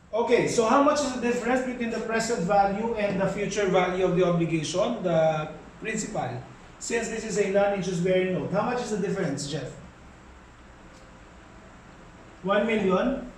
Okay, so how much is the difference between the present value and the future value of the obligation, the principal? Since this is a non-interest bearing note, how much is the difference, Jeff? 1 million?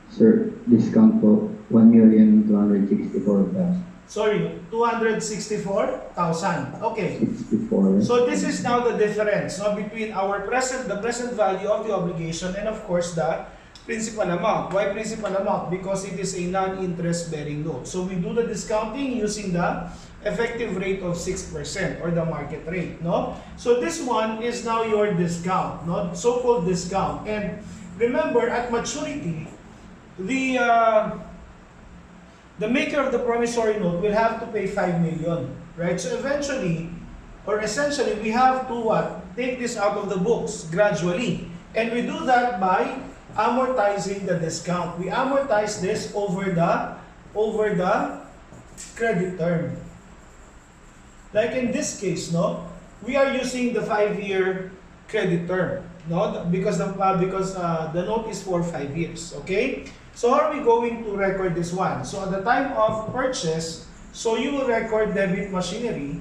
Sir, discount po, 1,264,000. Sorry, 264,000. Okay. 64. So this is now the difference, no, between the present value of the obligation and of course the principal amount. Why principal amount? Because it is a non-interest bearing note. So we do the discounting using the effective rate of 6% or the market rate, no? So this one is now your discount, no? So-called discount. And remember, at maturity, the maker of the promissory note will have to pay 5 million, right? So eventually, or essentially, we have to what? Take this out of the books gradually. And we do that by amortizing the discount. We amortize this over the credit term. Like in this case, no, we are using the 5-year credit term, no, because the note is for 5 years. Okay. So how are we going to record this one? So at the time of purchase, so you will record debit machinery.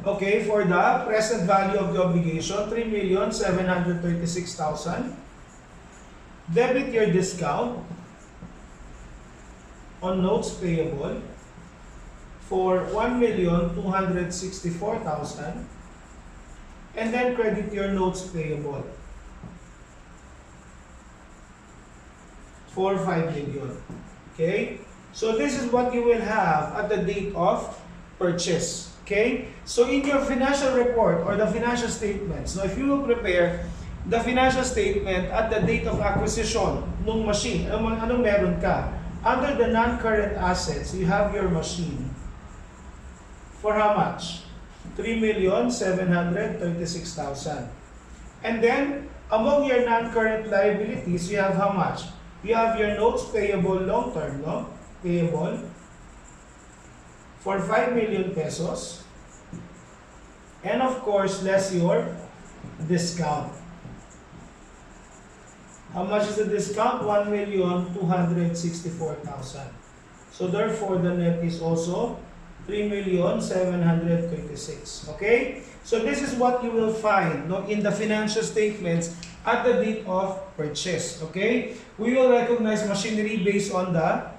Okay, for the present value of the obligation, 3,736,000. Debit your discount on notes payable for 1,264,000. And then credit your notes payable for 5 million. Okay? So this is what you will have at the date of purchase. Okay? So in your financial report or the financial statements, now if you will prepare the financial statement at the date of acquisition ng machine, anong meron ka? Under the non-current assets, you have your machine. For how much? 3,736,000. And then, among your non-current liabilities, you have how much? You have your notes payable long-term, no? Payable for 5 million pesos. And of course, less your discount. How much is the discount? 1,264,000. So therefore, the net is also 3,726,000. Okay? So this is what you will find, no, in the financial statements at the date of purchase. Okay? We will recognize machinery based on the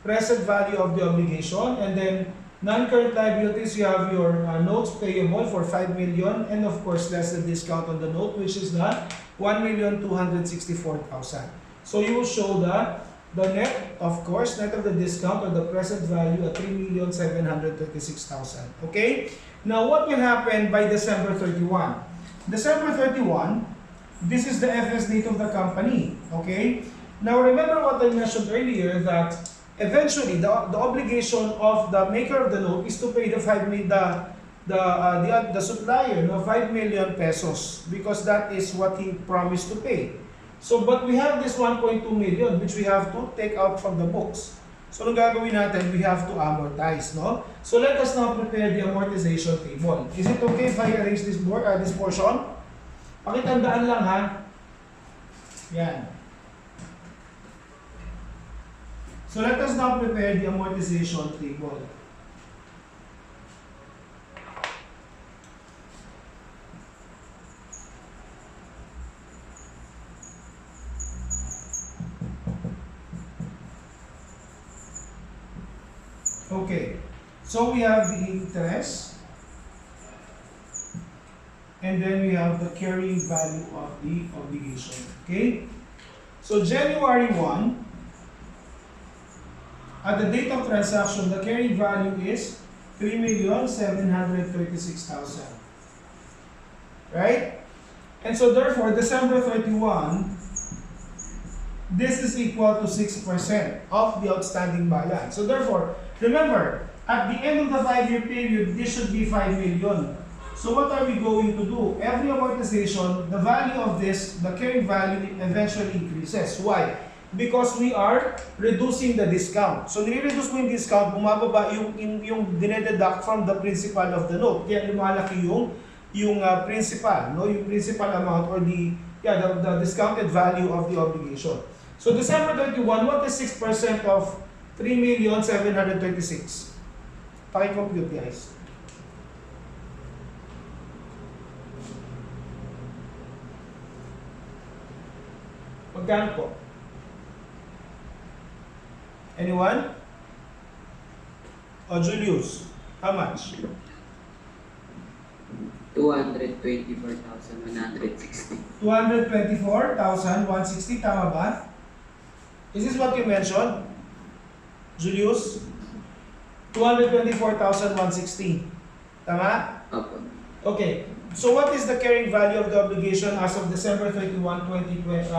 present value of the obligation, and then non-current liabilities, you have your notes payable for 5 million, and of course less the discount on the note, which is the 1,264,000. So you will show the net, of course, net of the discount or the present value at 3,736,000. Okay? Now, what will happen by December 31? December 31, this is the FS date of the company. Okay? Now, remember what I mentioned earlier, that eventually the obligation of the maker of the note is to pay the supplier, no, 5 million pesos, because that is what he promised to pay. So, but we have this 1.2 million which we have to take out from the books. So, anong gagawin natin? We have to amortize, no? So, let us now prepare the amortization table. Is it okay if I erase this portion? Pakitandaan lang, ha? Yan. So, let us now prepare the amortization table. Okay, so we have the interest, and then we have the carrying value of the obligation. Okay, so January 1, at the date of transaction, the carrying value is 3,736,000. Right? And so therefore, December 31, this is equal to 6% of the outstanding balance. So therefore, remember, at the end of the 5-year period, this should be 5 million. So what are we going to do? Every amortization, the value of this, the carrying value eventually increases. Why? Because we are reducing the discount. So nire-reduce mo yung discount, bumababa yung dinededuct from the principal of the note. Kaya lumalaki yung principal, no? Yung principal amount or the discounted value of the obligation. So December 31, what is 6% of 3,736,000? Paki-compute guys. Magkano po? Anyone? O Julius, how much? 224,160. 224,160, tama ba? Is this what you mentioned? Julius? 224,160. Tama? Opo. Okay. So what is the carrying value of the obligation as of December 31, 2020,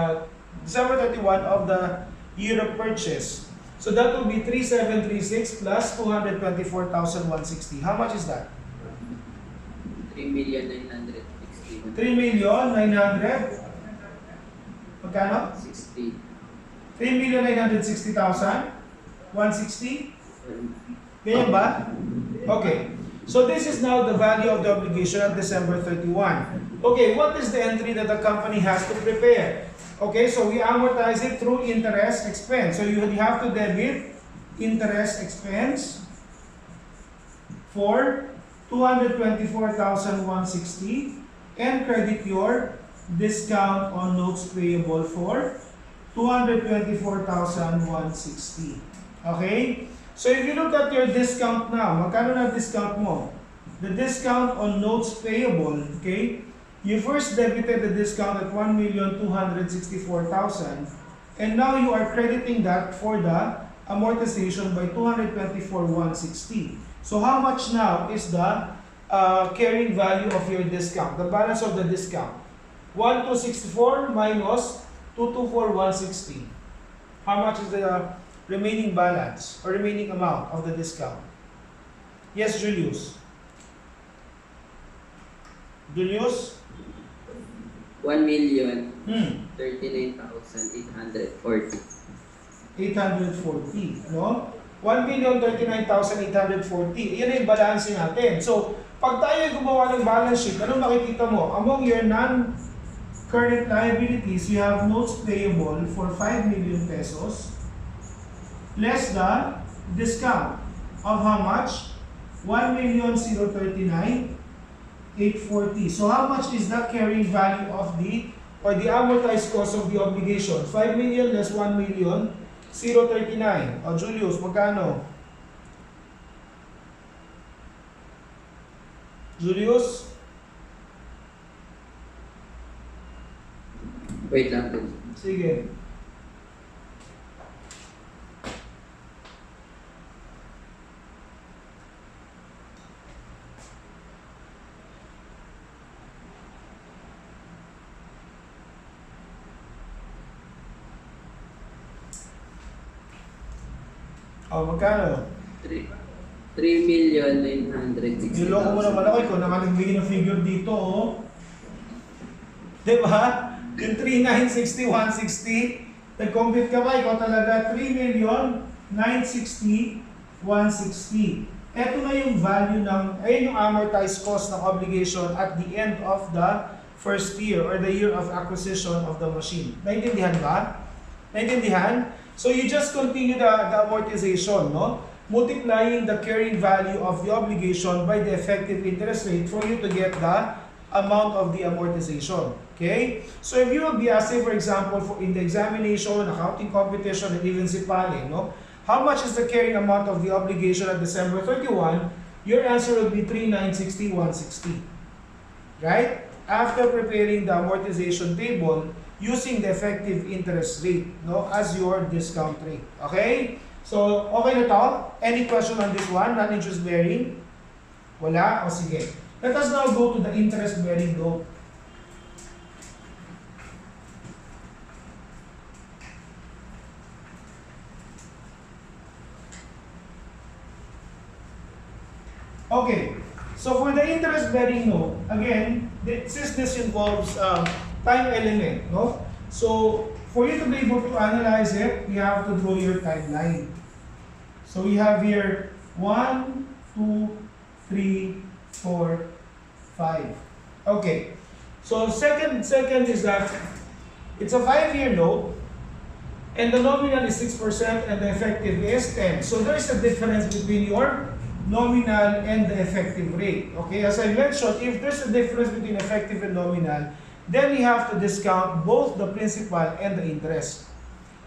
December 31 of the year of purchase? So that will be 3,736 plus 224,160. How much is that? 3,960. 3,900,000? Magkano? 60. 3,960,000? 160? Ganyan ba? Okay. So this is now the value of the obligation at December 31. Okay, what is the entry that the company has to prepare? Okay, so we amortize it through interest expense. So you have to debit interest expense for 224,160 and credit your discount on notes payable for 224,160. Okay? So if you look at your discount now, magkano na discount mo? The discount on notes payable, okay? You first debited the discount at 1,264,000 and now you are crediting that for the amortization by 224,160. So how much now is the carrying value of your discount? The balance of the discount. 1,264 minus 224,160. How much is the remaining balance or remaining amount of the discount? Yes, Julius. Julius? 1,039,840. 840, no? 1,039,840. Yan yung balance natin. So, pag tayo gumawa ng balance sheet, ano makikita mo? Among your non-current liabilities, you have notes payable for 5 million pesos less the discount of how much? 1,039,840. So how much is the carrying value of the or the amortized cost of the obligation? 5 million less 1,039,039. O Julius, magkano? Julius? Wait lang po. Sige. O, magkano? 3,960,000. Niloko mo naman ako, ikaw naman nagbigay ng figure dito, oh. Diba? Yung 3,960,160, nag-compute ka ba? Ikaw talaga, 3,960,160. Ito na yung value ng, ayun yung amortized cost ng obligation at the end of the first year or the year of acquisition of the machine. Naintindihan ba? Naintindihan? So you just continue the amortization, no? Multiplying the carrying value of the obligation by the effective interest rate for you to get the amount of the amortization. Okay? So if you will be asked, say for example, in the examination, accounting competition, and even SIPALE, no? How much is the carrying amount of the obligation at December 31? Your answer will be 3,960,160. Right? After preparing the amortization table, using the effective interest rate, no, as your discount rate. Okay? So, okay na to? Any question on this one? Non-interest bearing? Wala? O sige. Let us now go to the interest bearing loan. Okay. So for the interest bearing note, again, since this involves time element, no? So for you to be able to analyze it, you have to draw your timeline. So we have here 1, 2, 3, 4, 5. Okay. So second is that it's a 5-year note, And the nominal is 6% and the effective is 10. So there is a difference between your nominal and the effective rate. Okay, as I mentioned, if there's a difference between effective and nominal, then you have to discount both the principal and the interest.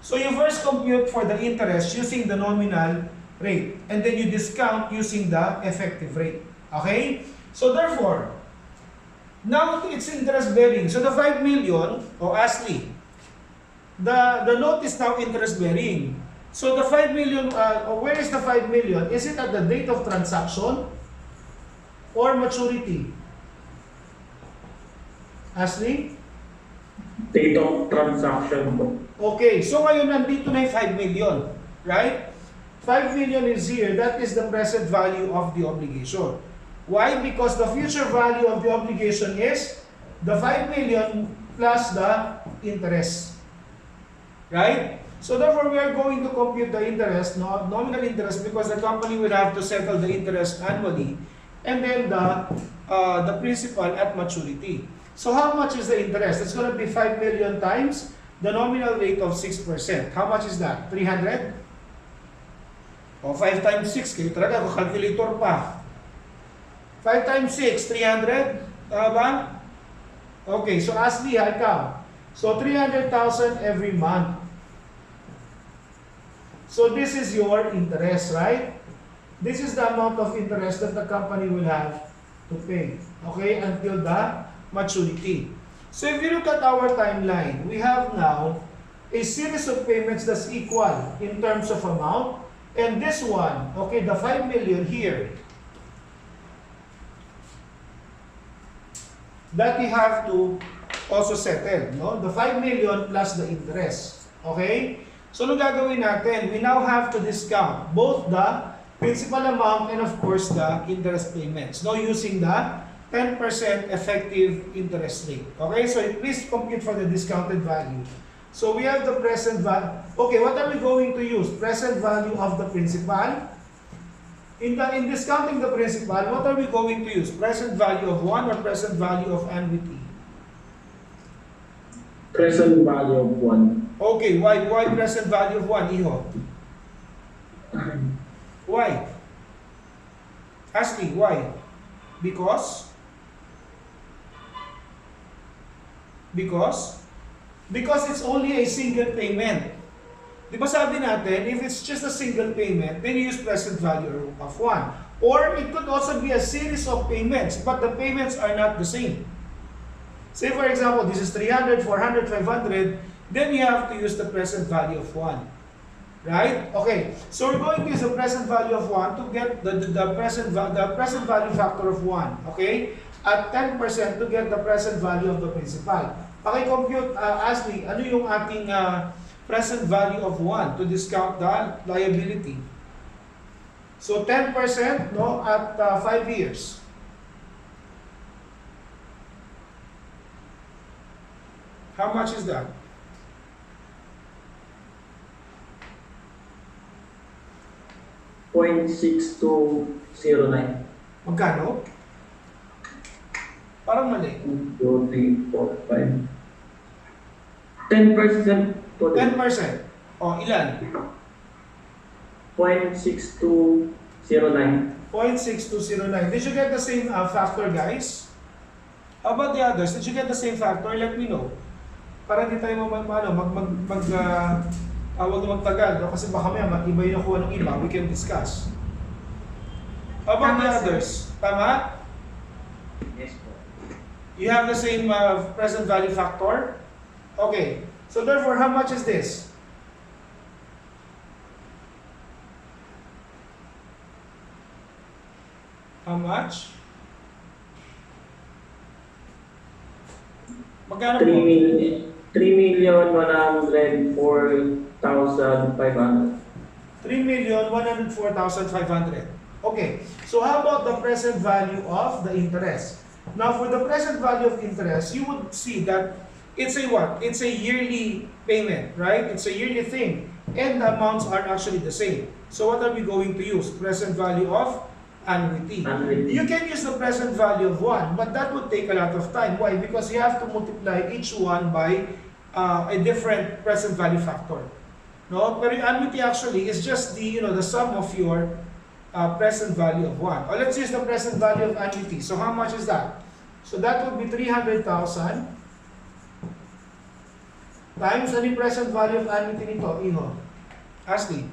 So you first compute for the interest using the nominal rate, and then you discount using the effective rate. Okay? So therefore, now it's interest bearing. So the 5 million, o Ashley, the note is now interest bearing. So the 5 million, where is the 5 million? Is it at the date of transaction or maturity? Ashley? Date of transaction po. Okay, so ngayon nandito na yung 5 million, right? 5 million is here, that is the present value of the obligation. Why? Because the future value of the obligation is the 5 million plus the interest. Right? So therefore, we are going to compute the interest, nominal interest, because the company will have to settle the interest annually, and then the principal at maturity. So how much is the interest? It's going to be 5 million times the nominal rate of 6%. How much is that? 300? O 5 times 6, kayo talaga, calculator pa. 5 times 6, 300? Tama ba? Okay, so Ashley, ikaw. So 300,000 every month. So this is your interest, right? This is the amount of interest that the company will have to pay, okay, until the maturity. So if you look at our timeline, we have now a series of payments that's equal in terms of amount, and this one, okay, the 5 million here, that you have to also settle, no? The 5 million plus the interest, okay? So, ano gagawin natin? We now have to discount both the principal amount and of course the interest payments, no? Using the 10% effective interest rate. Okay, so please compute for the discounted value. So we have the present value. Okay, what are we going to use? Present value of the principal. In discounting the principal, what are we going to use? Present value of 1 or present value of annuity? Present value of 1. Okay, why present value of 1, Iho? Why? Asking, why? Because? Because it's only a single payment. Di ba sabi natin, if it's just a single payment, then you use present value of 1. Or it could also be a series of payments, but the payments are not the same. Say for example, this is 300, 400, 500, then you have to use the present value of 1. Right? Okay, so we're going to use the present value of 1 to get the present value factor of 1. Okay? At 10% to get the present value of the principal. Paki-compute, Ashley, ano yung ating present value of 1 to discount the liability? So 10%, no, at 5 years. How much is that? .6209. Magkano? Parang mali. 1, 2, 3, 4, 5. 10% po. 10%. O, ilan? .6209. 0.6209. Did you get the same factor, guys? How about the others? Did you get the same factor? Let me know. Para hindi tayo huwag na magtagal, no? Kasi baka may iba yung nakuha ng iba, we can discuss. How about the others? Tama? Yes po. You have the same present value factor? Okay. So therefore, how much is this? How much? Magkano po? 3,104,500. 3,104,500. Okay. So how about the present value of the interest? Now, for the present value of interest, you would see that it's a what? It's a yearly payment, right? It's a yearly thing. And the amounts are actually the same. So what are we going to use? Present value of annuity. You can use the present value of 1, but that would take a lot of time. Why? Because you have to multiply each one by a different present value factor. No, pero yung annuity actually is just the, the sum of your present value of one. Or let's use the present value of annuity. So how much is that? So that would be 300,000 times ano yung present value of annuity nito, Iho? Ashley?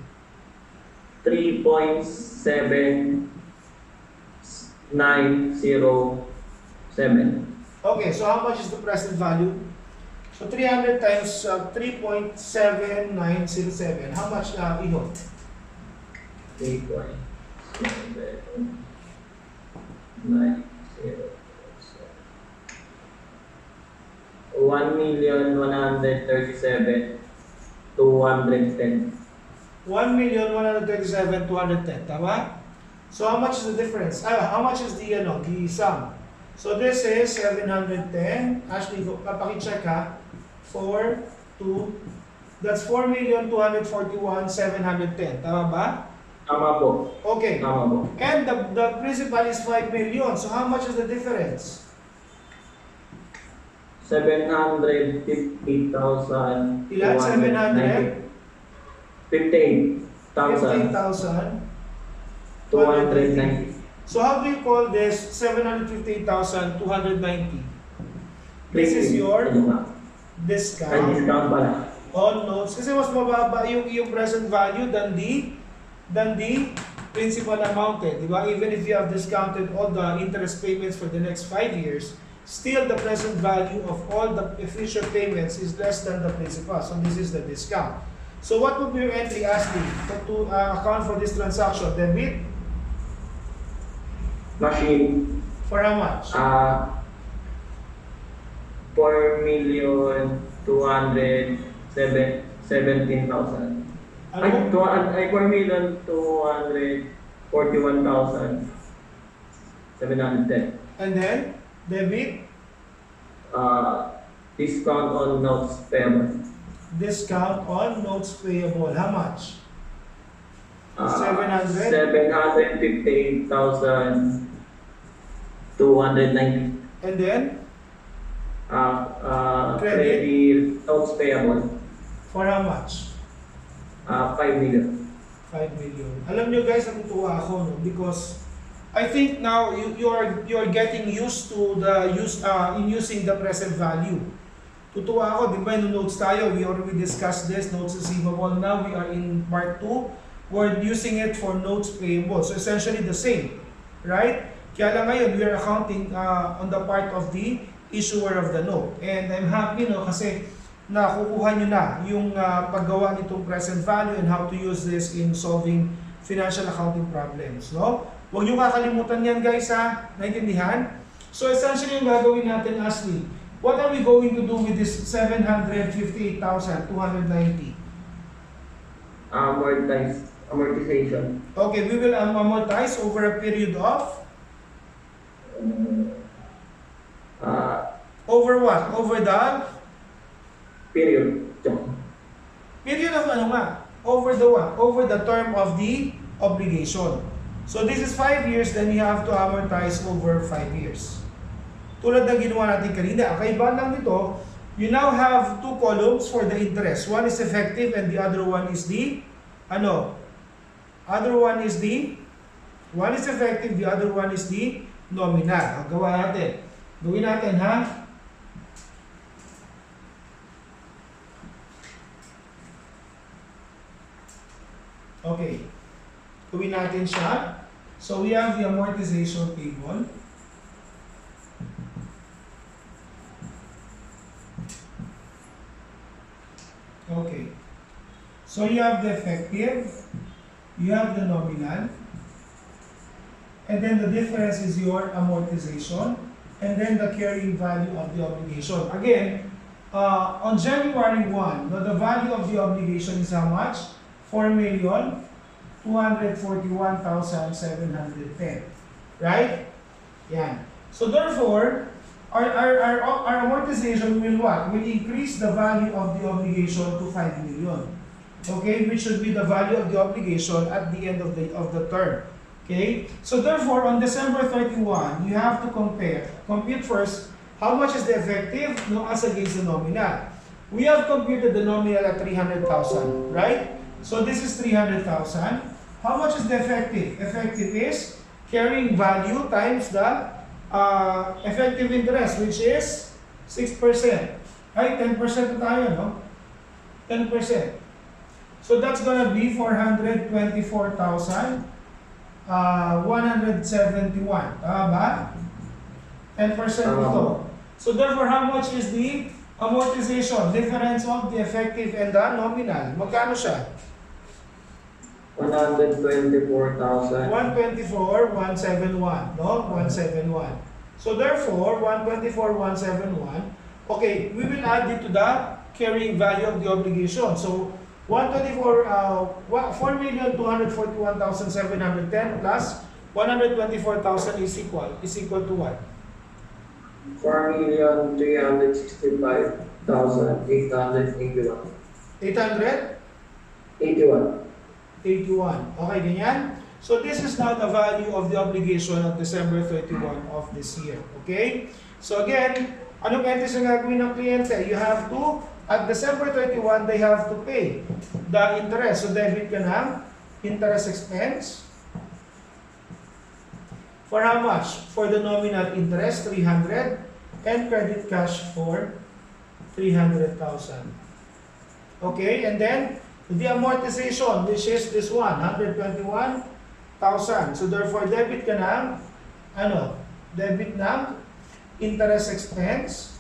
3.7907. Okay, so how much is the present value? So 300 times 3.7907. How much, Iho? 3.7907. 1,137,210. 1,137,210. Tama? So how much is the difference? How much is the sum? So this is 710. Ashley, papakicheck ha. 4, 2. That's 4,241,710. Tama ba? Tama po. Okay. Tama po. And the principal is 5 million. So how much is the difference? 758,000. Ilan? 700? 58,000. 15,290. So how do you call this 758,290? This is your Ay, discount discount pala. on notes. Kasi mas mababa yung present value than the principal amount. Di ba? Even if you have discounted all the interest payments for the next 5 years, still the present value of all the future payments is less than the principal. So this is the discount. So what would be your entry, Ashley, to account for this transaction? Debit? Machine. For how much? 4,217,000. Ano? Ay, 4,241,710. And then, debit, Discount on notes payable. discount on notes payable. How much? 700? 758,290. And then, Credit notes payable. for how much? 5 million. 5 million. Alam nyo guys, natutuwa ako, no? Because I think now you are getting used to the using the present value. Tutuwa ako, di ba, yung notes tayo, we already discussed this, notes receivable. Now we are in part 2. We're using it for notes payable. So essentially the same, right? Kaya lang ngayon, we are accounting on the part of the issuer of the note. And I'm happy, no, kasi nakukuha nyo na yung paggawa nitong present value and how to use this in solving financial accounting problems, no? Huwag nyo kakalimutan yan, guys, ha? Naintindihan? So essentially yung gagawin natin, Ashley, what are we going to do with this 758,290? Amortization. Okay, we will amortize over a period of? Over what? Over the? Period. Period of ano nga? Over the what? Over the term of the obligation. So this is 5 years, then you have to amortize over 5 years. Tulad ng ginawa natin kanina, ang kaibahan lang nito, you now have 2 columns for the interest. One is effective and the other one is the, one is effective, the other one is the nominal. Ang gawa natin. Gawin natin, ha? Okay. Gawin natin siya. So we have the amortization table. Okay. So you have the effective, you have the nominal, and then the difference is your amortization, and then the carrying value of the obligation. Again, on January 1, the value of the obligation is how much? 4,241,710. Right? Yan. So therefore, our amortization will what? Will increase the value of the obligation to 5 million. Okay? Which should be the value of the obligation at the end of the term. Okay? So therefore, on December 31, you have to compute first how much is the effective as against the nominal. We have computed the nominal at 300,000, right? So this is 300,000. How much is the effective? Effective is carrying value times the effective interest, which is 6%. Right? 10% na tayo, no? 10%. So that's gonna be 424,171. Tama ba? 10% ito. So therefore, how much is the amortization? Difference of the effective and the nominal. Magkano siya? 124,000. 124,171. No? 171. So therefore, 124,171. Okay, we will add it to the carrying value of the obligation. So 4,241,710 plus 124,000 is equal to what? 4,365,881. 800? 81. 81. Okay, ganyan? So this is now the value of the obligation on December 31 of this year. Okay? So again, anong entries ang gagawin ng kliyente? You have to, at December 31, they have to pay the interest. So debit ka ng interest expense. For how much? For the nominal interest, 300, and credit cash for 300,000. Okay, and then the amortization, which is this one, 121,000. So therefore, debit ka ng, debit ng interest expense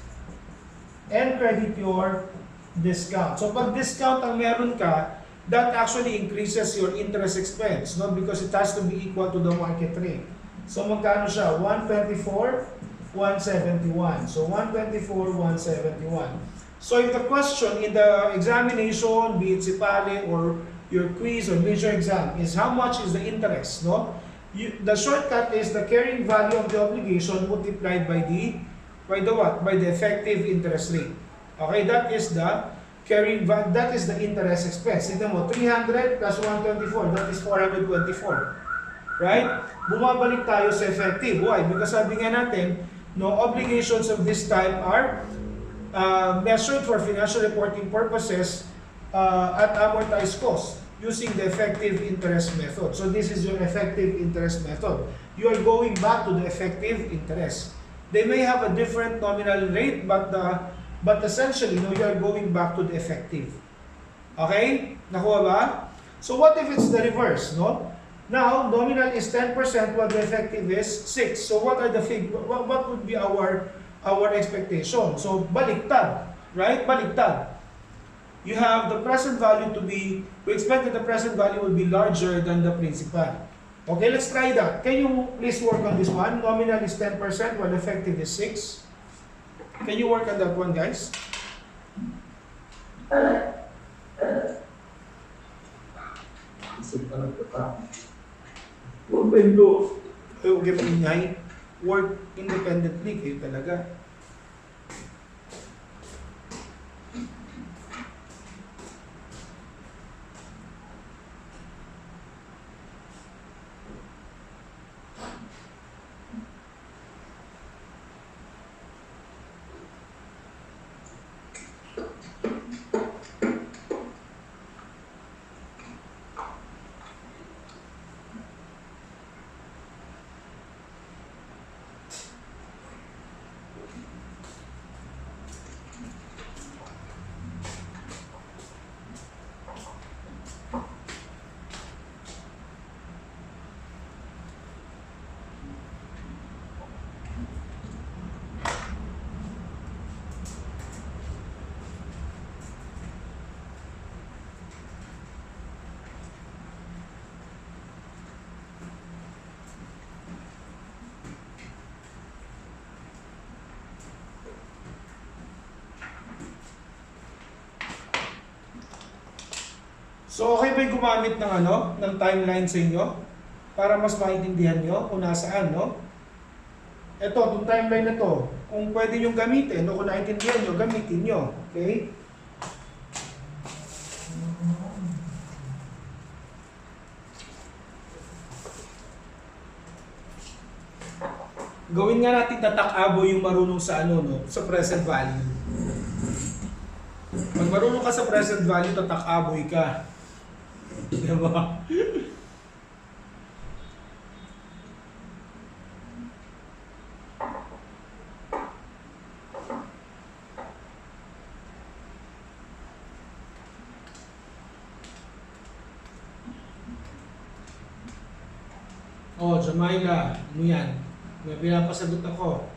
and credit your discount. So pag discount ang meron ka, that actually increases your interest expense, no? Because it has to be equal to the market rate. So magkano siya? 124,171. So 124,171. So if the question in the examination, be it SIPALE or your quiz or major exam, is how much is the interest, no? The shortcut is the carrying value of the obligation multiplied by the what? By the effective interest rate. Okay, that is the carrying value, that is the interest expense. Tignan mo, 300 plus 124, that is 424. Right? Bumabalik tayo sa effective. Why? Because sabi nga natin, no, obligations of this time are measured for financial reporting purposes at amortized cost using the effective interest method. So this is your effective interest method. You are going back to the effective interest. They may have a different nominal rate, but essentially, no, you are going back to the effective. Okay? Nakuha ba? So what if it's the reverse, no? Now, nominal is 10%, while the effective is 6. So what are the what would be our expectation? So baliktad, right? Baliktad. You have the present value to be, we expect that the present value will be larger than the principal. Okay, let's try that. Can you please work on this one? Nominal is 10%, while effective is 6. Can you work on that one, guys? Huwag kayo maingay. Work independently kayo talaga. So okay ba yung gumamit ng ng timeline sa inyo para mas maintindihan nyo kung nasaan, no? Ito, itong timeline na to, kung pwede nyo gamitin o kung naintindihan nyo, gamitin nyo. Okay? Gawin nga natin tatak-abo yung marunong sa sa present value. Pag marunong ka sa present value, tatak-aboy ka. Diba? Oh, Jamaila, ano yan? May pinapasagot ako.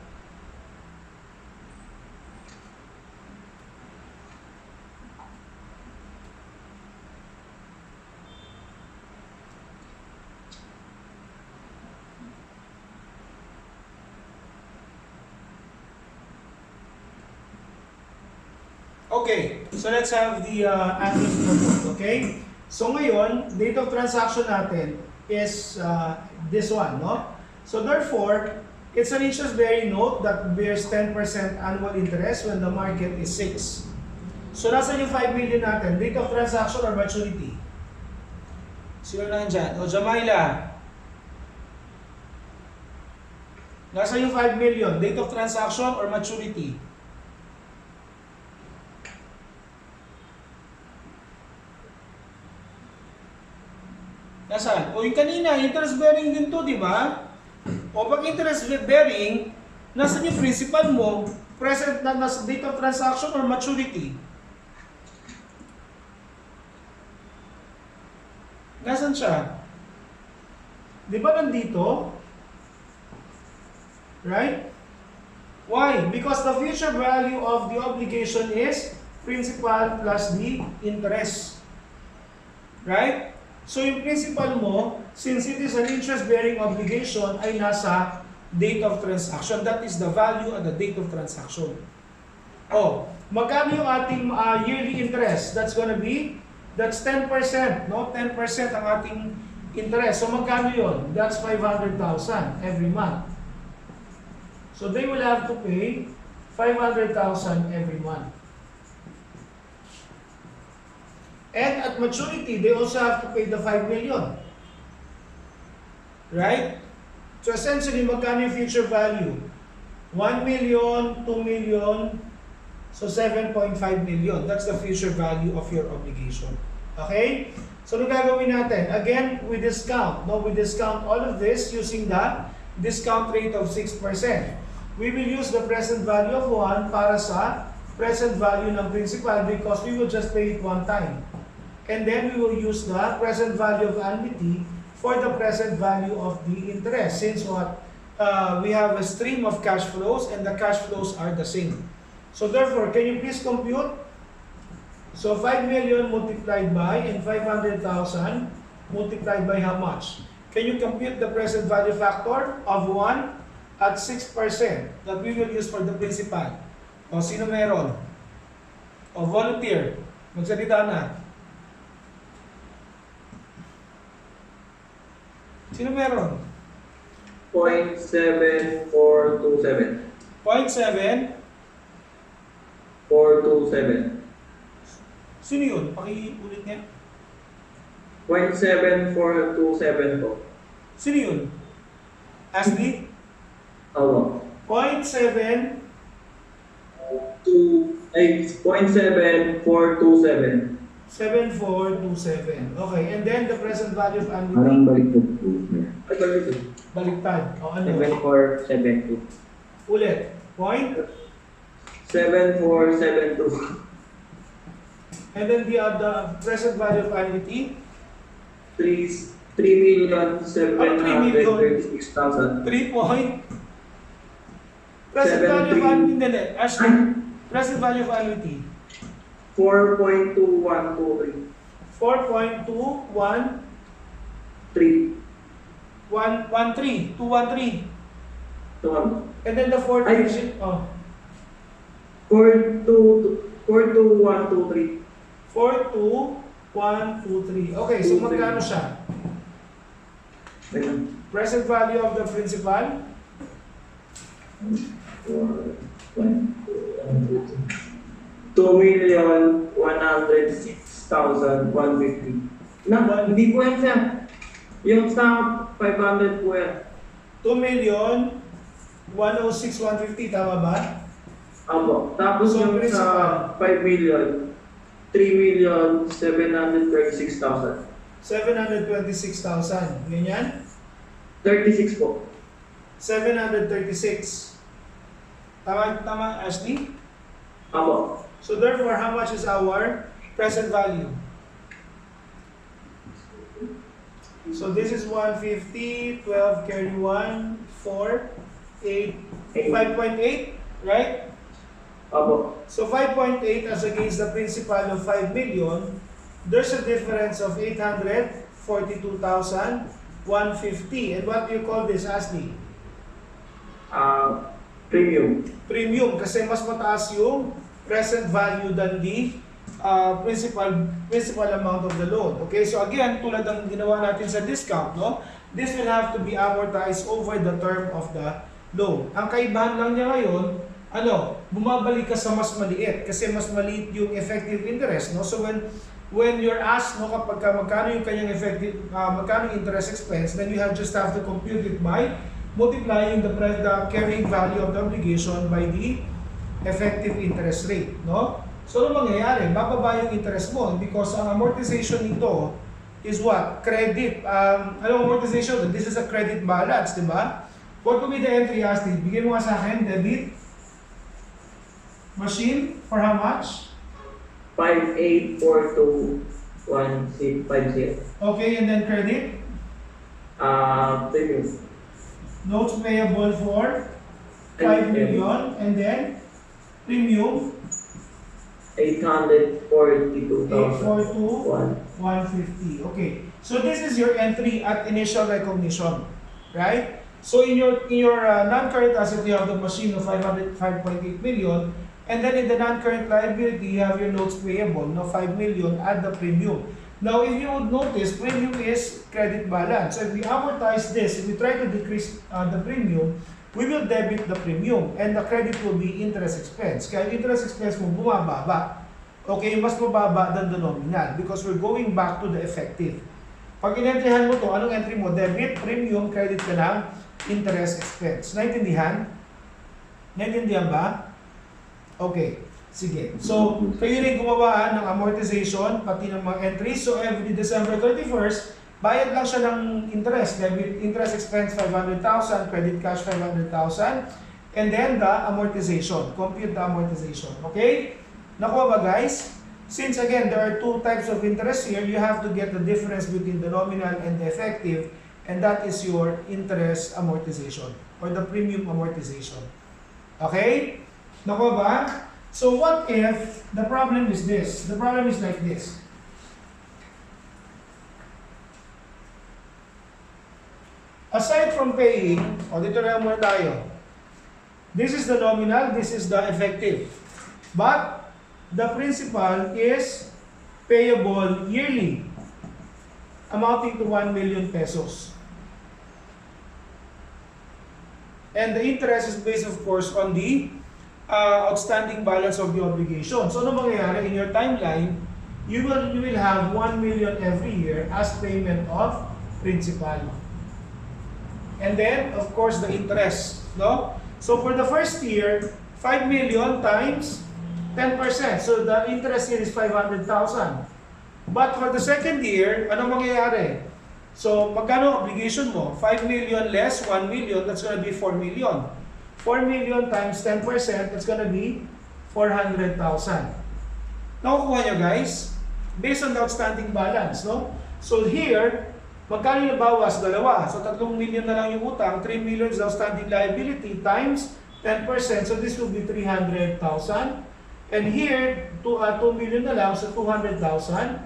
Okay, so let's have the answers to the board, okay? So ngayon, date of transaction natin is this one, no? So therefore, it's an interest-bearing note that bears 10% annual interest when the market is 6. So nasa yung 5 million natin, date of transaction or maturity? Sino na dyan? O Jamaila. Nasa yung 5 million, date of transaction or maturity? Nasaan? O yung kanina, interest bearing din to, di ba? O pag interest bearing, nasaan yung principal mo? Present na nasa date of transaction or maturity? Nasaan siya? Di ba nandito? Right? Why? Because the future value of the obligation is principal plus the interest. Right? So yung principal mo, since it is an interest-bearing obligation, ay nasa date of transaction. That is the value at the date of transaction. Oh, magkano yung ating yearly interest? That's gonna be, that's 10%, no? 10% ang ating interest. So magkano yun? That's 500,000 every month. So they will have to pay 500,000 every month. And at maturity, they also have to pay the 5 million. Right? So essentially, magkano yung future value? 1 million, 2 million, so 7.5 million. That's the future value of your obligation. Okay? So ano gagawin natin? Again, we discount. No, we discount all of this using the discount rate of 6%. We will use the present value of 1 para sa present value ng principal because we will just pay it one time. And then we will use the present value of annuity for the present value of the interest. Since what? We have a stream of cash flows and the cash flows are the same. So therefore, can you please compute? So 5 million multiplied by and 500,000 multiplied by how much? Can you compute the present value factor of 1 at 6% that we will use for the principal? O sino meron? O volunteer? Magsalita na. Sino meron? 0.7427. 0.7? 427. Sino yun? Pakiulit niya. 0.7427 po. Sino yun? Ashley? Awa. 0.7? 0.7427. 7427. Okay, and then the present value of Parang annuity? baliktad po, sir. Ay, balik. Baliktad. O ano? 7472. Ulit. Point? 7472. And then the present value of annuity? 3,736,000. 3 point? Present value of annuity? Hindi. Ashley, present value of annuity? 4.2123. 4.213. 3. 213. Tawag. And then the fourth Ay. digit, oh, 42123. 42123. Okay, so magkano siya? Wait lang. Present value of the principal? 2,106,150. Na, hindi po yan siya. Yung sa 500 po yan. 2,106,150, tama ba? Apo. Tapos So, yung principal. sa 5 million, 3,736,000. 726,000. Ganyan? 36 po. 736. Tama, Ashley? Apo. So therefore, how much is our present value? So this is 150, 12 carry 1, 4, 8, 5.8, right? Apo. So 5.8 as against the principal of 5 million, there's a difference of 842,150. And what do you call this, Ashley? Premium. Premium, kasi mas mataas yung present value than the principal amount of the loan. Okay, so again, tulad ng ginawa natin sa discount, no? This will have to be amortized over the term of the loan. Ang kaibahan lang niya ngayon, bumabalik ka sa mas maliit kasi mas maliit yung effective interest, no? So when you're asked, no, kapag magkano yung kanyang effective, magkano yung interest expense, then you just have to compute it by multiplying the carrying value of the obligation by the effective interest rate, no? So ano mangyayari? Bababa yung interest mo because ang amortization nito is what? Credit. Amortization? This is a credit balance, di ba? What will be the entry, Ashley? Bigyan mo nga sa akin, debit machine for how much? 5842,150. Okay, and then credit? Premium. Notes payable for 5 million, and then premium 842,150. 842,150. Okay, so this is your entry at initial recognition, right? So in your non-current asset, you have the machine of 5.8 million, and then in the non-current liability, you have your notes payable, 5 million, add the premium. Now, if you would notice, premium is credit balance. So if we amortize this, if we try to decrease the premium, we will debit the premium, and the credit will be interest expense. Kaya interest expense mo bumababa. Okay, mas mababa than the nominal because we're going back to the effective. Pag in-entryhan mo to, anong entry mo? Debit, premium, credit ka ng interest expense. Naintindihan? Naintindihan ba? Okay. Sige. So, kayo rin gumawa ng amortization, pati ng mga entries. So, every December 31st, bayad lang siya ng interest. Debit interest expense 500,000, credit cash 500,000, and then the amortization. Compute the amortization. Okay? Nakuha ba, guys? Since again, there are two types of interest here, you have to get the difference between the nominal and the effective, and that is your interest amortization or the premium amortization. Okay? Nakuha ba? So what if the problem is this? The problem is like this. Aside from paying, dito na muna tayo. This is the nominal, this is the effective. But the principal is payable yearly, amounting to 1 million pesos. And the interest is based, of course, on the outstanding balance of the obligation. So, ano mangyayari in your timeline? You will have 1 million every year as payment of principal. And then, of course, the interest, no? So, for the first year, 5 million times 10%. So, the interest here is 500,000. But for the second year, ano mangyayari? So, magkano obligation mo? 5 million less 1 million, that's gonna be 4 million. 4 million times 10%, that's gonna be 400,000. Nakukuha nyo, guys? Based on the outstanding balance, no? So here, magkano yung bawas? Dalawa. So 3 million na lang yung utang, 3 million is outstanding liability times 10%, so this will be 300,000. And here, 2 million na lang, so 200,000.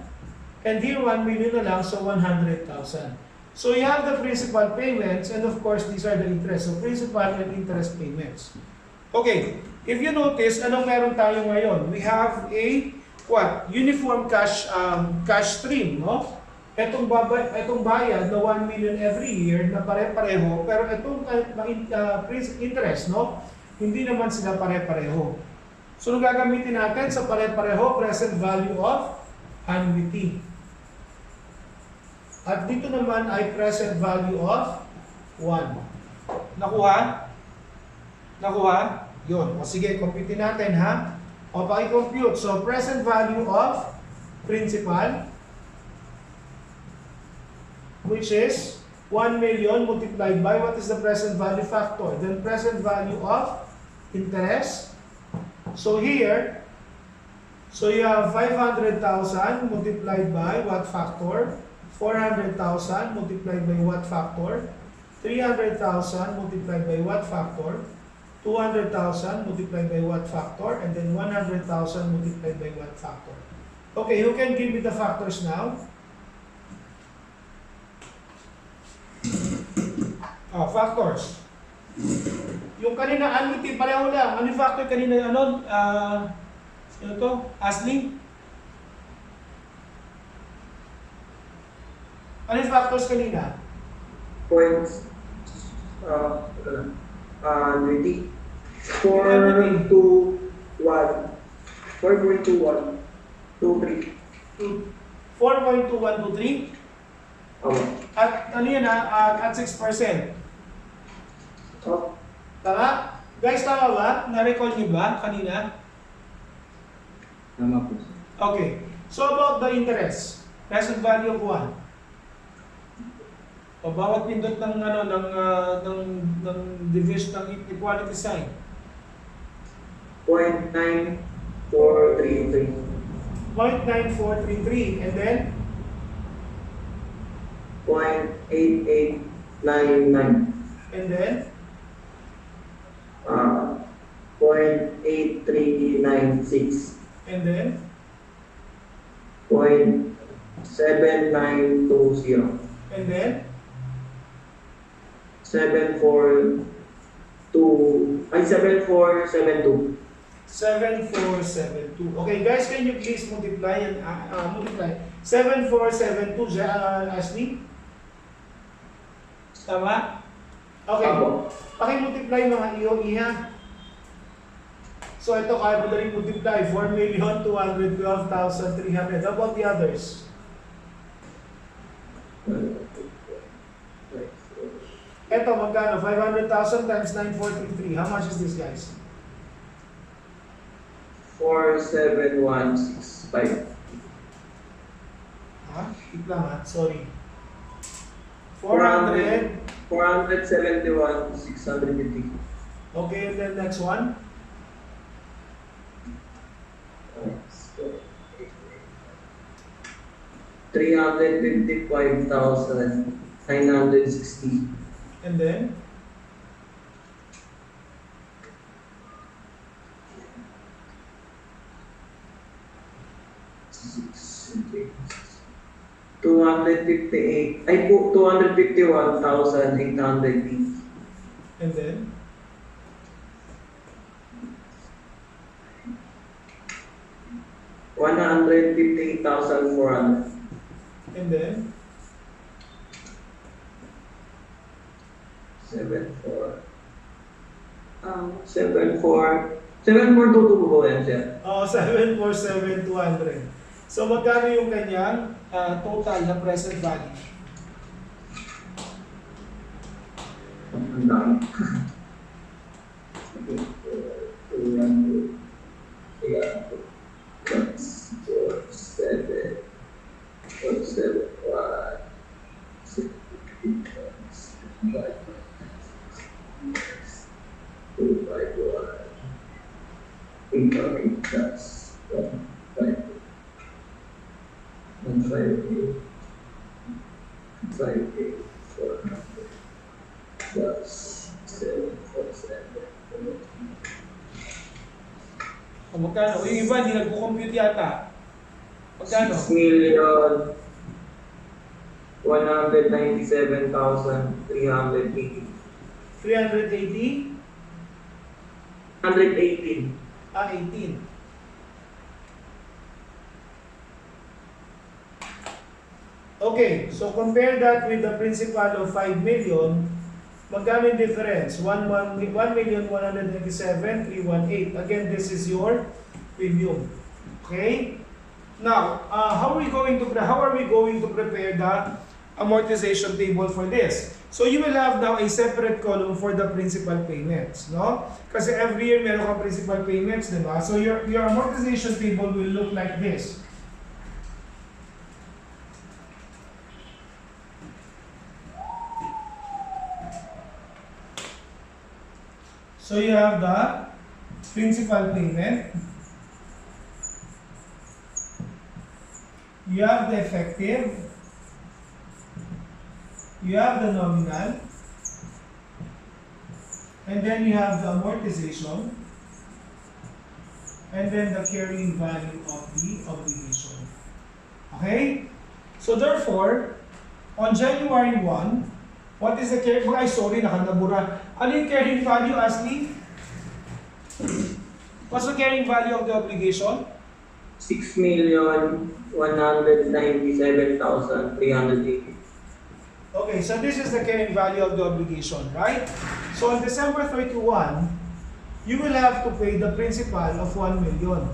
And here, 1 million na lang, so 100,000. So you have the principal payments, and of course, these are the interest. So principal and interest payments. Okay, if you notice, anong meron tayo ngayon? We have a, uniform cash stream, no? Etong bayad na 1 million every year na pare-pareho, pero itong interest, no? Hindi naman sila pare-pareho. So, nung gagamitin natin sa pare-pareho, present value of annuity. At dito naman ay present value of 1. Nakuha? Nakuha? Yun. O sige, compute natin, ha? O paki-compute. So, present value of principal, which is 1 million multiplied by what is the present value factor? Then present value of interest. So here, so you have 500,000 multiplied by what factor? 400,000 multiplied by what factor? 300,000 multiplied by what factor? 200,000 multiplied by what factor? And then 100,000 multiplied by what factor? Okay, who can give me the factors now? Factors. Yung kanina, annuity, pareho lang. Ano yung factor kanina, ano? Ano to? Asli? Ano yung factors kanina? Points. 20. 4, 2, 1. 4.21. 2, 3. 4.2123? At ano yan at 6%. Oh. Tama? Guys, tama ba? Na-recall niyo ba kanina? Tama po, sir. Okay. So about the interest, present value of 1. O bawat pindot ng ng division ng equality sign. 0.9433. 0.9433 and then 0.8899. and then 0.8396. and then 0.7920. and then 7472. 7472. Okay, guys, can you please multiply and multiply 7472, Ashley? Tama? Okay. Apo. Paki-multiply mga iha. So ito kaya mo rin multiply 4,212,300. How about the others? Ito magkano? 500,000 times 9433. How much is this, guys? 47165. Wait lang sorry. 400. 471,650. Okay, and then next one. 355,960. And then 258. Ay po, 251,880. and then 158,400. and then 74. 7422 po yan siya. 747,200. So magkano yung kanyang total na present value? Ang dami. O magkano? Yung iba hindi nagpo-compute yata. Magkano? 6,197,380. 380? 118. 18. Okay, so compare that with the principal of 5 million. Magkano yung difference? 1,197,318. Again, this is your premium. Okay? Now, how are we going to prepare the amortization table for this? So you will have now a separate column for the principal payments, no? Kasi every year meron kang principal payments, di ba? So your amortization table will look like this. So you have the principal payment, you have the effective, you have the nominal, and then you have the amortization, and then the carrying value of the obligation. Okay? So therefore, on January 1, what is the carrying value? Sorry, nakanabura. Ano yung carrying value, Ashley? What's the carrying value of the obligation? 6,197,380. Okay, so this is the carrying value of the obligation, right? So on December 31, you will have to pay the principal of 1 million.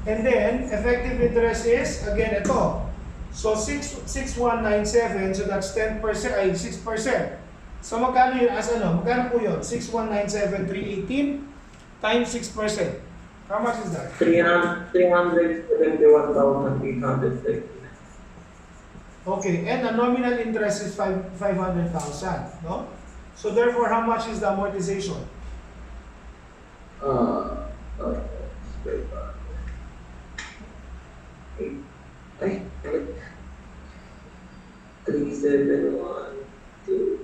And then, effective interest is, again, ito. So 6,197, so that's 10%, ay 6%. So magkano yun as ano? Magkano po yun? 6,197,318 times 6%. How much is that? 371,830. Okay, and the nominal interest is 500,000, no? So therefore, how much is the amortization? Ay, 371, 2,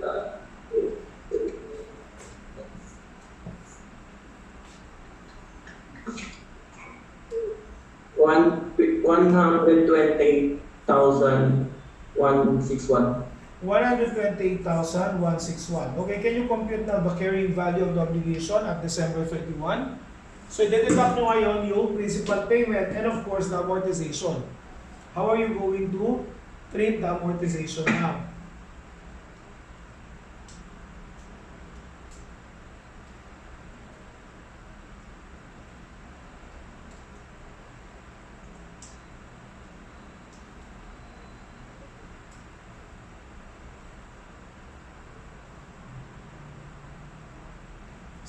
128,161. 128,161. Okay, can you compute now the carrying value of the obligation at December 31? So, i-deduct nyo ngayon yung principal payment and of course, the amortization. How are you going to treat the amortization now?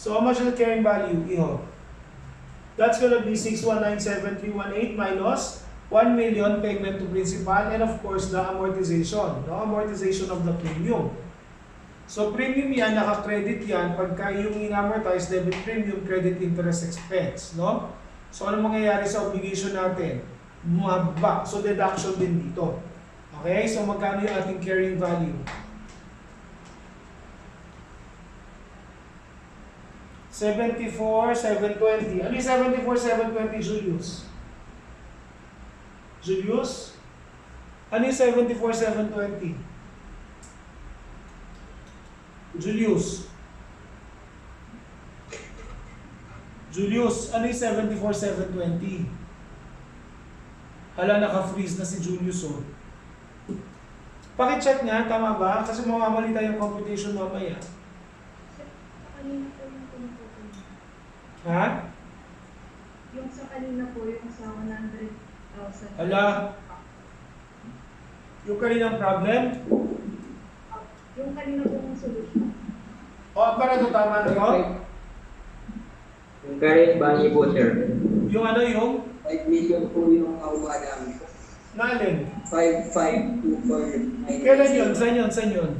So how much is the carrying value, Iho? That's going to be 6,197,318 minus 1 million payment to principal and of course the amortization. The amortization of the premium. So premium yan, naka-credit yan pagka yung in-amortize debit premium, credit interest expense. No? So ano mangyayari sa obligation natin? Mababa. So deduction din dito. Okay? So magkano yung ating carrying value? 74,720. Ano yung 74,720, Julius? Julius? Ano yung 74,720? Julius? Julius, ano yung 74,720? Hala, naka-freeze na si Julius, oh. Pakicheck nga, tama ba? Kasi mamamali tayo yung computation mamaya. Kanina po yung tinutukoy. Ha? Yung sa kanina po, yung sa 100,000. Hala. Yung kaninang problem? Yung kanina po yung solution. O, para ito tama na ito? Yung current value po, sir. Yung ano yung? 5 million po yung nakuha namin. Nalin? 5,524,996. Kailan yun? Saan yun? Saan yun?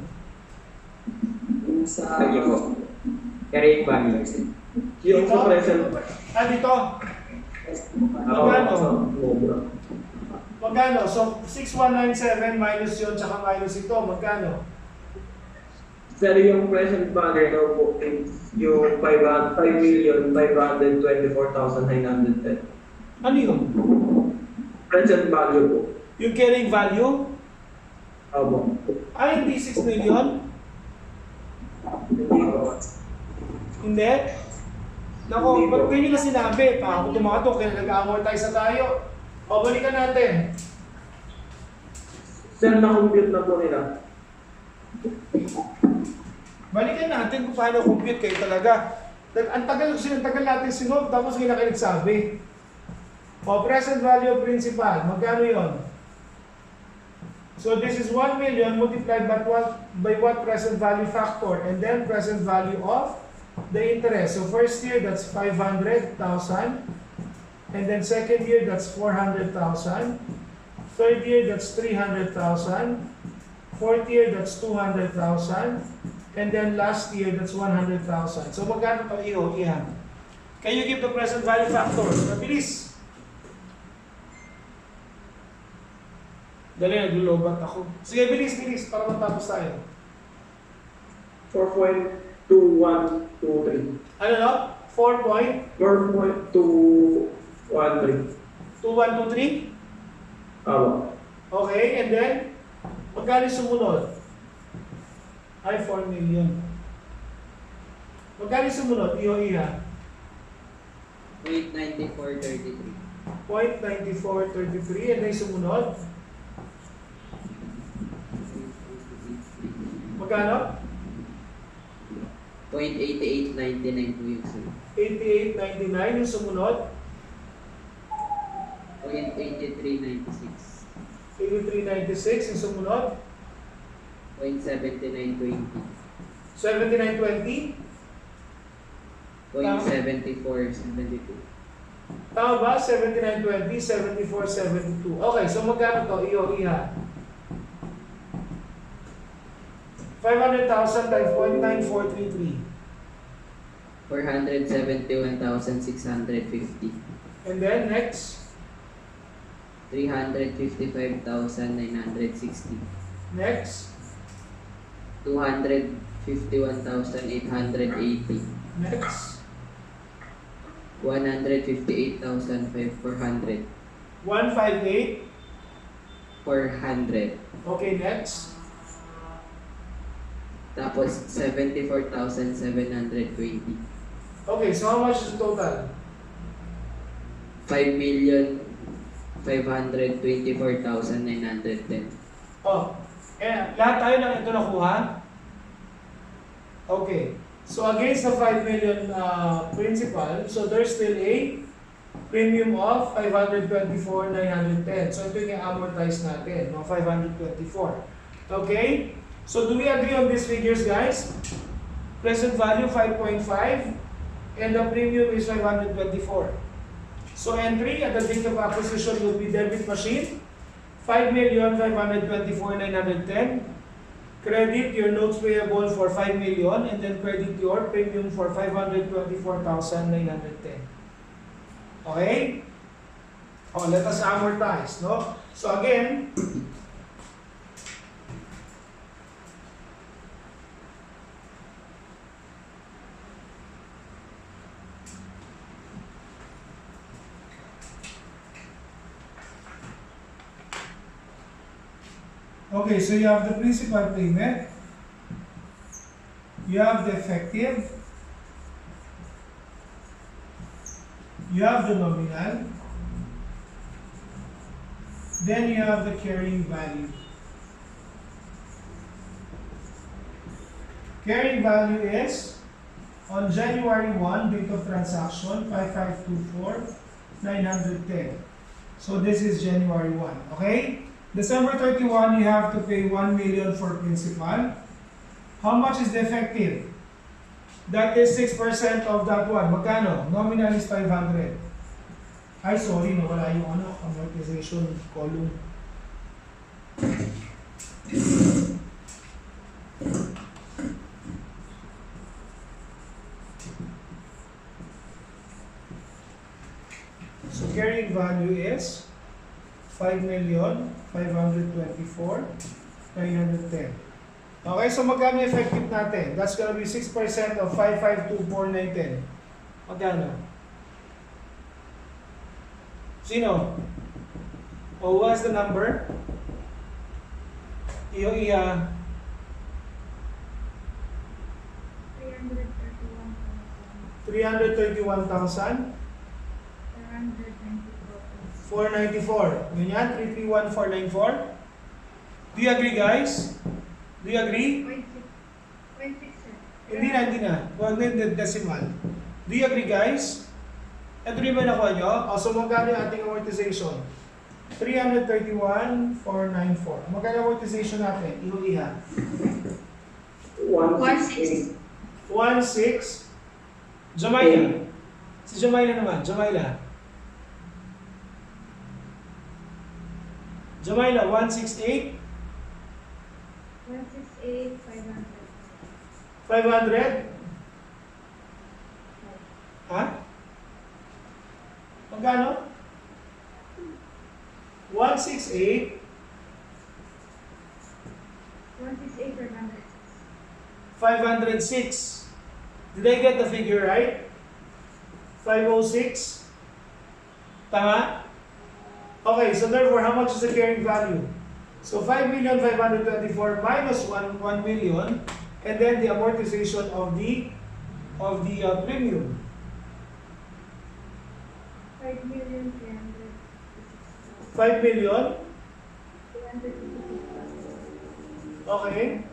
Yung sa... Value po. Current value. Yung sa present. Ah, dito? Magkano? Magkano? So, 6,197 minus yun, tsaka minus ito. Magkano? Sir, yung present value daw po is yung 5,524,910. Ano yun? Present value po. Yung carrying value? Opo. Ay, hindi 6 million? Hindi po. Hindi? Nako, Hindi po. ba't kayo nila sinabi? Ako tumato, kaya nag-amortize na tayo. Pabalikan natin. Sir, na-compute na po nila. Balikan natin kung paano compute kayo talaga. Ang tagal natin sinod, tapos ngayon na kayo nagsabi. O, present value of principal, magkano yun? So this is 1 million multiplied by what present value factor, and then present value of the interest. So first year, that's 500,000. And then second year, that's 400,000. Third year, that's 300,000. Fourth year, that's 200,000. And then last year, that's 100,000. So magkano to iyo? Iha. Can you give the present value factors? Mabilis. Dali, naglulobat ako. Sige, bilis, para matapos tayo. 4.2123. Ano no? 4.2213. 4.2123? Awa. Okay, and then, magkano sumunod? Ay, 4 million. Magkano sumunod? Iha. 0.9433. 0.9433, and then sumunod? Magkano? 0.8899 po yung sir. 88.99 yung sumunod, 0.8396. 83.96 yung sumunod, 0.7920. 79.20. 0.7472. Tama ba? 79.20, 74.72. Okay, so magkano to? Iha. 500,000 times 0.9433. 471,650. And then next, 355,960. next, 251,880. next, 158,400. 158. 400. Okay, next, Tapos 74,720. okay, so how much is the total? 5,524,910. Oh, lahat tayo lang ito nakuha? Okay. So against the 5 million principal, so there's still a premium of 524,910. So ito yung amortize natin, no? 524. Okay? So do we agree on these figures, guys? Present value 5.5 and the premium is 524. So entry at the date of acquisition will be debit machine 5,524,910. Credit your notes payable for 5 million and then credit your premium for 524,910. Okay? Oh, let us amortize, no? So again, okay, so you have the principal payment, you have the effective, you have the nominal, then you have the carrying value. Carrying value is on January 1, date of transaction, 5524,910. So this is January 1, okay? December 31, you have to pay 1 million for principal. How much is the effective? That is 6% of that one. Magkano? Nominal is 500. Ay, sorry, nawala yung amortization column. So carrying value is 5,524,910. Okay, so magkano effective natin? That's gonna be 6% of 5,524,910. Magkano? Sino? Oh, what's the number? Iya. 331,000. 494. Ganyan, 331,494. Do you agree, guys? Do you agree? 0.6, sir. Hindi na. Huwag na yung decimal. Do you agree, guys? Ito rin ba nakuha nyo? O, so magkano yung ating amortization? 331,494. Magkano yung amortization natin? Iho-iha. 168. 1,6. Jamaila. Si Jamaila naman. Jamaila, 168. 168,500. 500? Ha? Magkano? 168 168 or 106? 506. Did I get the figure right? 506? Tama? Okay, so therefore, how much is the carrying value? So 5,524,000 minus 1 million, and then the amortization of the premium. 5,356,000. 5 million. 356,000. Okay.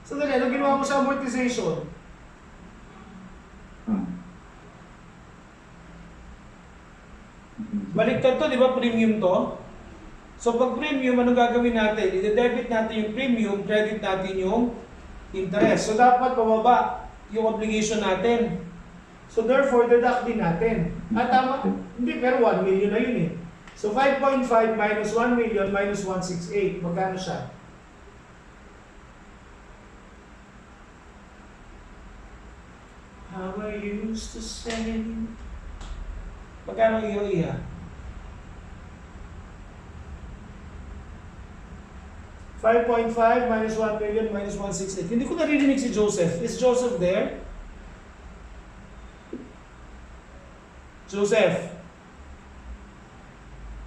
So dali, ano ginawa mo sa amortization? Baliktad to, di ba? Premium to. So pag premium, ano gagawin natin? I-debit natin yung premium, credit natin yung interest. So dapat pababa yung obligation natin. So therefore, deduct din natin. At tama? Hindi, pero 1 million na yun eh. So 5.5 minus 1 million minus 168. Magkano siya? How I used to say. Magkano yung iya? $5.5 minus 1 million minus 168. Hindi ko naririnig si Joseph. Is Joseph there? Joseph?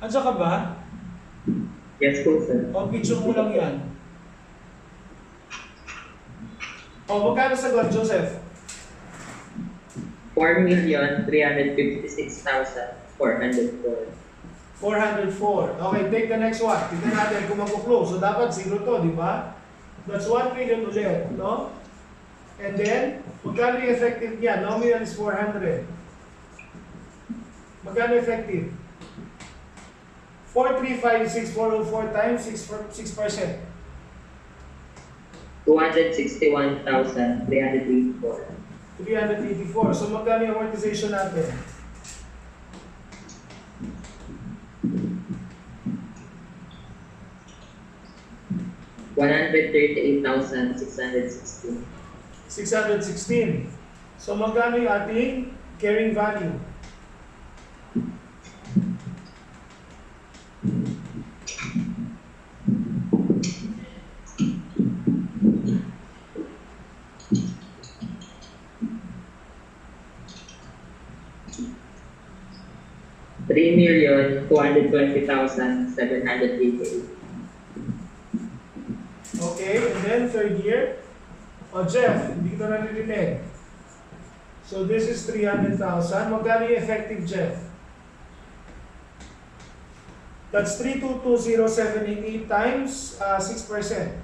Andiyan ka ba? Yes po, sir. O, picture mo lang yan. O, magkano sagot, Joseph? 4,356,404. 404. Okay, take the next one. Tignan natin kung mag-close. So, dapat 0 to, di ba? That's 1 million ulit, no? And then, magkano yung effective niya? Nominal is 400. Magkano effective? 4,356,404 times 6%. 261,384. 384. So, magkano yung amortization natin? $138,616. 616. So, magkano yung ating carrying value? $3,220,788. Okay, and then third year. O Jeff, hindi ko naririnig. So this is 300,000. Magkano yung effective, Jeff? That's 322,0788 times 6%.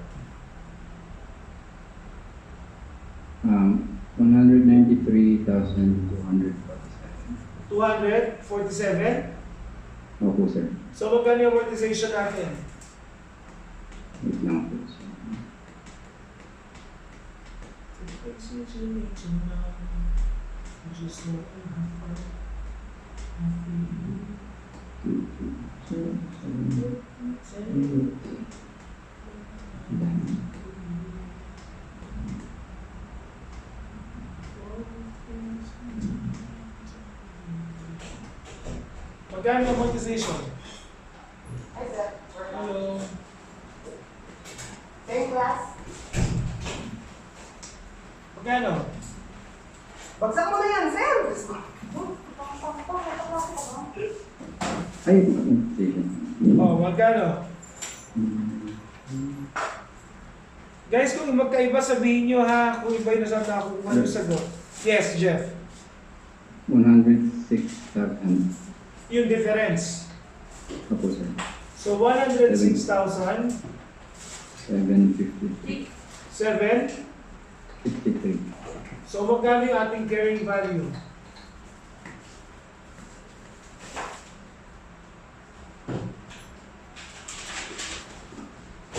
193,247. 247. Opo, sir. So magkano yung amortization natin? Wait lang po, sir. Magkano yung amortization? Hi, sir. Hello. Same class? Magkano? Bagsak mo na yan, sir! Ay, station. Oh, magkano? Guys, kung magkaiba sabihin nyo ha, kung iba yung nasabi ako, kung ano yung sagot. Yes, Jeff. 106,000. Yung difference. Opo, sir. So, 106,000, 753. 7. 63. So, magkano yung ating carrying value?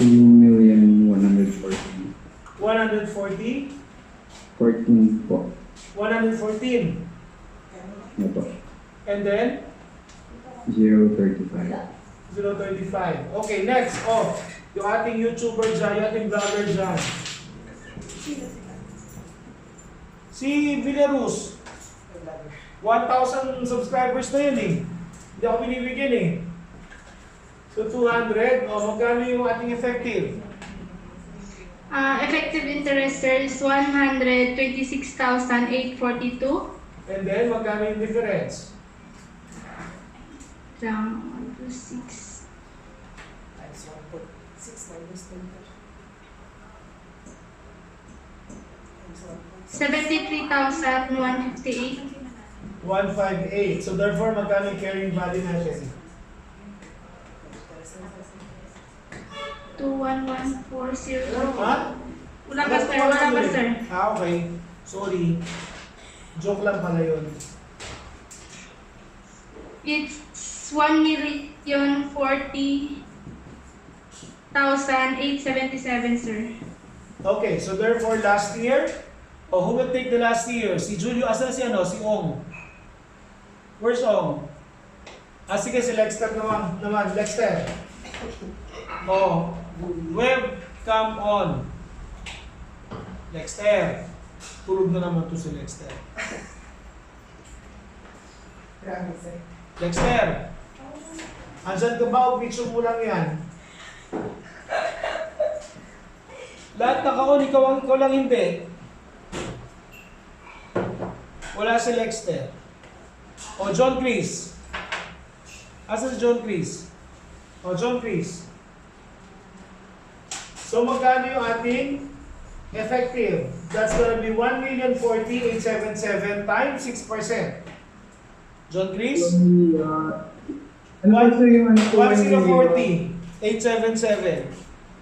$2,114,000. 140? 14 po. 114. Opo. And then, 035. 035. Okay, next. Oh, yung ating YouTuber dyan, yung ating vlogger dyan. Si Villarus, 1,000 subscribers na yun eh. Hindi ako binibigyan eh. So 200, magkano yung ating effective? Effective interest, sir, is 126,842. And then, magkano yung difference? 126. Times 1.6 minus 10. 73,158. 158. So therefore, magkano yung carrying value natin? 21140. Ha? Wala pa, sir. Wala pa, sir. Okay. Sorry. Joke lang pala yun. It's 1,040,877, sir. Okay, so therefore, last year, who will take the last year? Si Julio, asan si ano? Si Ong. Where's Ong? Sige, si Lexter naman. Lexter. Web, come on. Lexter. Tulog na naman to si Lexter. Grabe, sir. Dexter, andyan ka ba o picture mo lang yan? Lahat naka-on, ikaw lang hindi. Wala si Lexter. O John Chris. Asa si John Chris? O John Chris. So magkano yung ating effective? That's gonna be 1,040,877 times 6%. John Chris? Ano ba sir yung ano po? 1040, 877.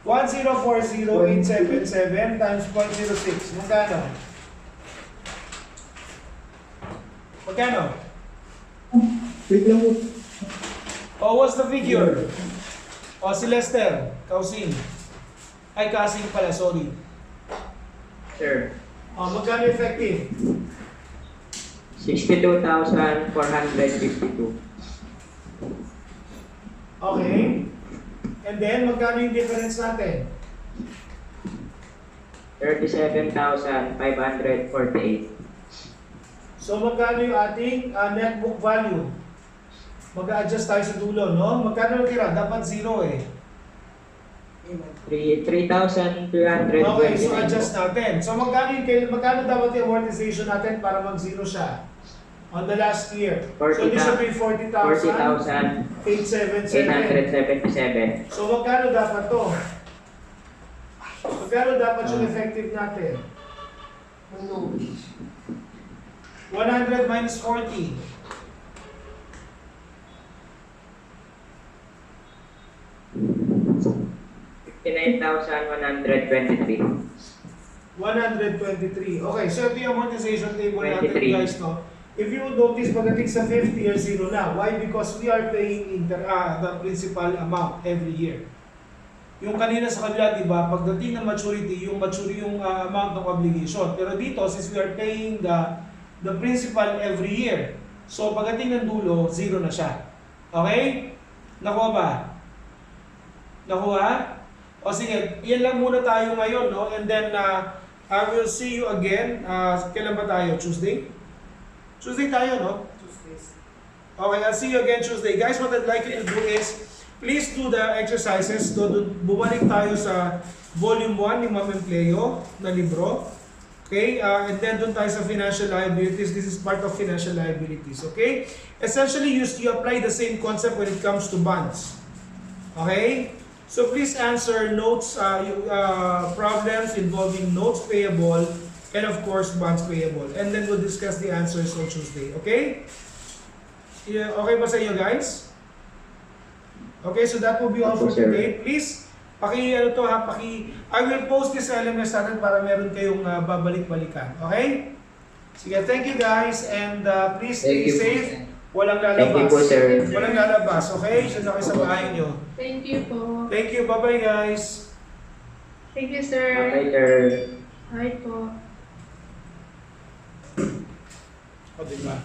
1040,877 times 0.06. Magkano? Magkano? Wait lang po. What's the figure? Si Lester, Kausing. Ay, Kasing pala, sorry. Sir, Magkano effective? 62,452. Okay. And then, magkano yung difference natin? 37,548. So, magkano yung ating net book value? Mag-a-adjust tayo sa dulo, no? Magkano natira? Dapat 0 eh. 3,329. Okay, so adjust natin. So, magkano dapat yung amortization natin para mag-0 siya? On the last year. So, this will be 40,877. 40,877. So, magkano dapat to? Magkano dapat yung effective natin? 100 minus 40. 59,123. 123. Okay, so ito yung amortization table natin, 23. guys, no? If you would notice, pagdating sa 50 year, 0 na. Why? Because we are paying the principal amount every year. Yung kanina sa kanila, di ba, pagdating ng maturity, yung amount ng obligation. Pero dito, since we are paying the principal every year, so pagdating ng dulo, 0 na siya. Okay? Nakuha ba? Nakuha? O sige, yan lang muna tayo ngayon, no? And then, I will see you again. Kailan ba tayo? Tuesday? Tuesday tayo, no? Tuesdays. Okay, I'll see you again Tuesday. Guys, what I'd like you to do is, please do the exercises. Bumalik tayo sa volume 1 ni Ma'am Empleo na libro. Okay? And then doon tayo sa financial liabilities. This is part of financial liabilities. Okay? Essentially, you apply the same concept when it comes to bonds. Okay? So please answer notes, problems involving notes payable and of course bonds payable. And then we'll discuss the answers on Tuesday. Okay? Yeah, okay ba sa inyo, guys? Okay, so that will be all for today. Please, I will post this LMS natin para meron kayong babalik-balikan. Okay? Sige, thank you guys and please stay safe. Walang lalabas. Thank you po, sir. Walang lalabas, okay? Diyan na kayo sa bahay nyo. Thank you po. Thank you, bye-bye guys. Thank you, sir. Okay, sir. Bye po. O, diba?